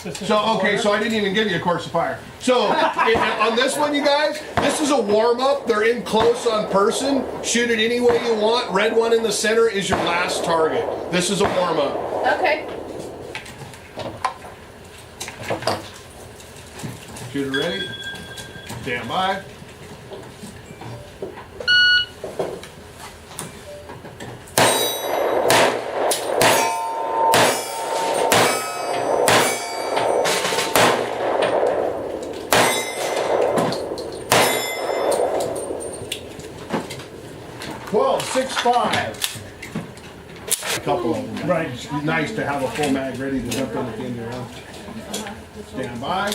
specific So, okay, order? so I didn't even give you a course of fire. So, on this one, you guys, this is a warm-up. They're in close on person. Shoot it any way you want. Red one in the center is your last target. This is a warm-up. Okay. Shooter ready. Stand by. Well, 6.5. A couple of them. Right. It's nice to have a full mag ready to jump in at the end of the round. Stand by.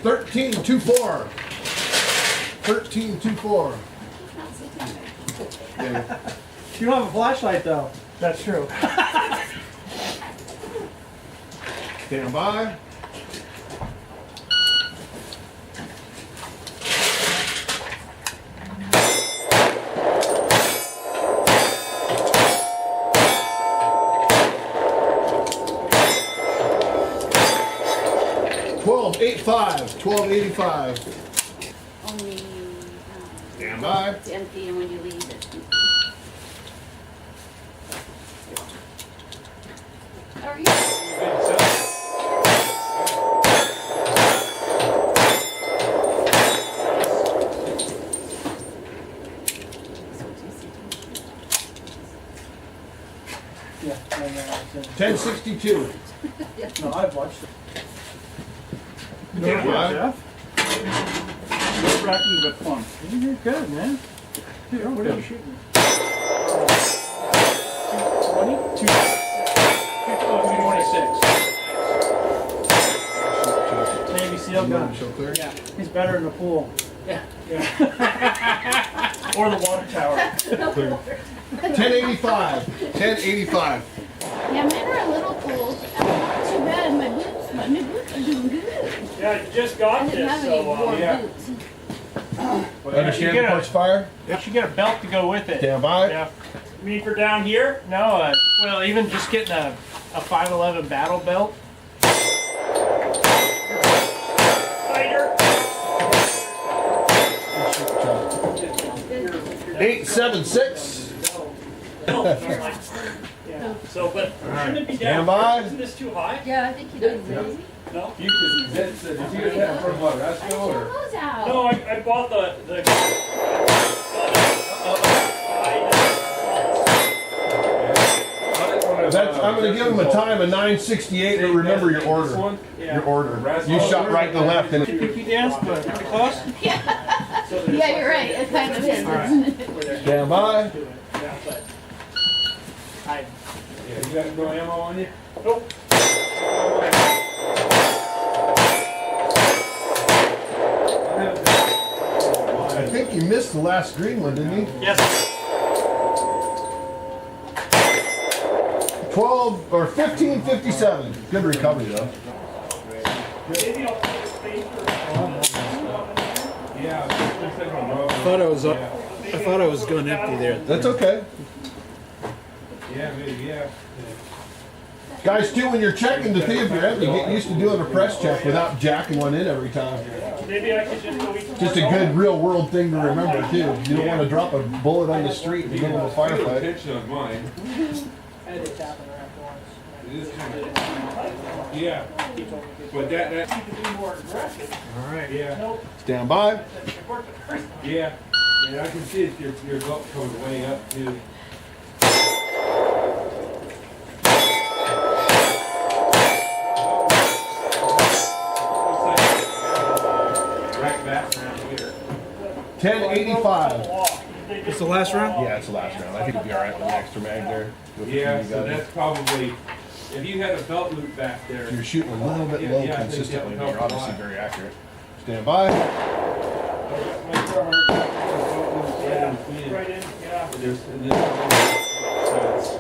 Thirteen, 2-4. 13, 2-4. Yeah. You don't have a flashlight though. That's true. Stand by. $12.85. $12.85. Only Stand by. it's empty, and when you leave it. How are you? Yeah. 1062. No, I've watched it. Stand by. Jeff. Nerve-wracking but fun. You're good, man. Here, what are you shooting? 22. 26. Navy SEAL gun. Show clear. Yeah, he's better in the pool. Yeah. Or the water tower. 1085. 1085. Yeah, mine are a little cold. Not too bad. My new boots are doing good. Yeah, you just I got didn't have this, any so warm yeah. boots. Understand you the get a- course fire? You should get a belt to go with it. Stand by. Yeah. You mean for down here? No, well, even just getting a 511 battle belt. Fighter. 876. Yeah. So, but shouldn't it be Stand down? by. Isn't this too high? Yeah, I think he does. No. You could, did you get that from what, Rasco or? Close out. No, I bought the. That's, I'm going to give him a time of 9:68, but remember your order. Yeah. Your order. You shot right and left. And Pinky dance, but pretty close. Yeah, you're right. It kind of is, isn't it? stand by. Yeah, but I. Yeah, you got no ammo on you? Nope. I think you missed the last green one, didn't you? Yes. 12 or 1557. Good recovery though. Maybe I'll put this paper. Yeah. I thought I was going empty there. That's okay. Yeah, maybe, yeah. Guys, too, when you're checking to see if you're empty, get used to doing a press check without jacking one in every time. Maybe I could just go eat some Just a more good real world thing to remember too. You don't want to drop a bullet on the street in the middle of a Feel firefight. attention on mine. I had to tap it around once. It is kind of, yeah. But that, You could be more aggressive. All right. yeah, Nope. Stand by. yeah. Yeah, I can see it, your belt comes way up too. Right back around here. 1085. It's the last round? Yeah, it's the last round. I think it'd be all right with the extra mag there. With the Yeah, few so you got in. that's probably, if you had a belt loop back there. If you're shooting a little bit Yeah, low yeah, I think consistently, that but would you're help a obviously lot. very accurate. Stand by. Right in, yeah. There's, and then, so it's-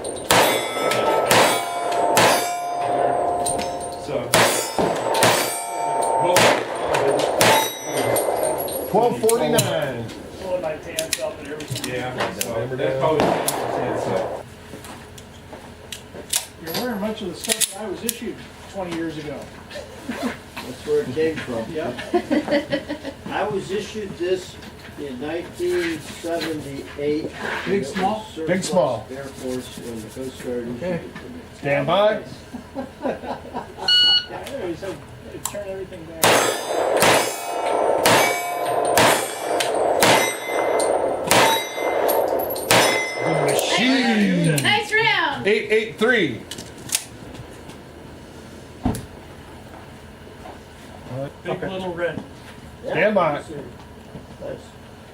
1249. Pulling my pants up and everything. Yeah, so that's probably 10%, so. You're wearing much of the stuff that I was issued 20 years ago. That's where it came from. Yep. I was issued this in 1978. Big, small? Big, small. Air Force when the Coast Guard issued Okay. it to me. Stand by. Yeah, anyways, so turn everything back. Machine. Nice round. 883. Big little red. Stand by. Nice.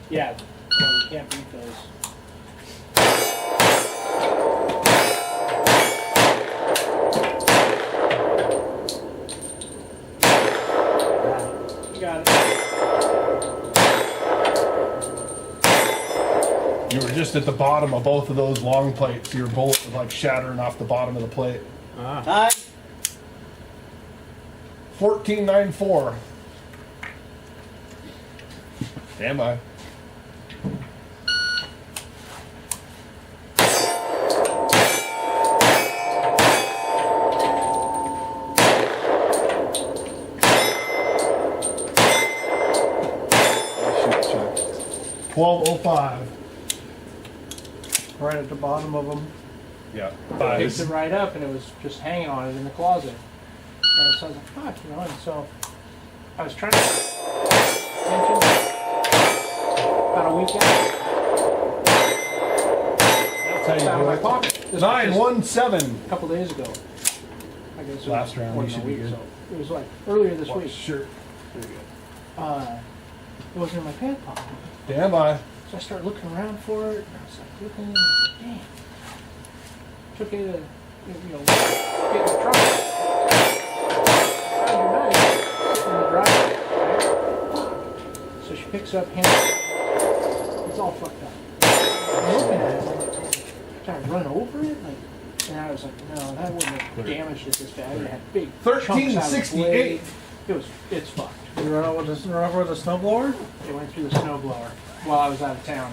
Yeah. Well, you can't beat those. You got it. You were just at the bottom of both of those long plates. Your bullet was like shattering off the bottom of the plate. Time. 1494. Stand by. Shoot, Chuck. 1205. Right at the bottom of them. Yeah. I picked it right up and it was just hanging on it in the closet. And so I was like, fuck, you know, and so I was trying to attention about a week out. That's It's how out you of my do it. pocket. This was just 917. a couple days ago. I guess it was Last round, more we than a should be week, good. so it was like earlier this week. Sure. It wasn't in my pant pocket. Stand by. So I started looking around for it, and I was like looking, and I was like, damn. Took it to, get in the truck. Found your knife in the driveway, right? So she picks up, hands it. It's all fucked up. I'm looking at it, trying to run over it, like, and I was like, no, that wouldn't have damaged it this bad. It had big chunks out of the 1368. blade. It's fucked. You run over with a snowblower? It went through the snowblower while I was out of town.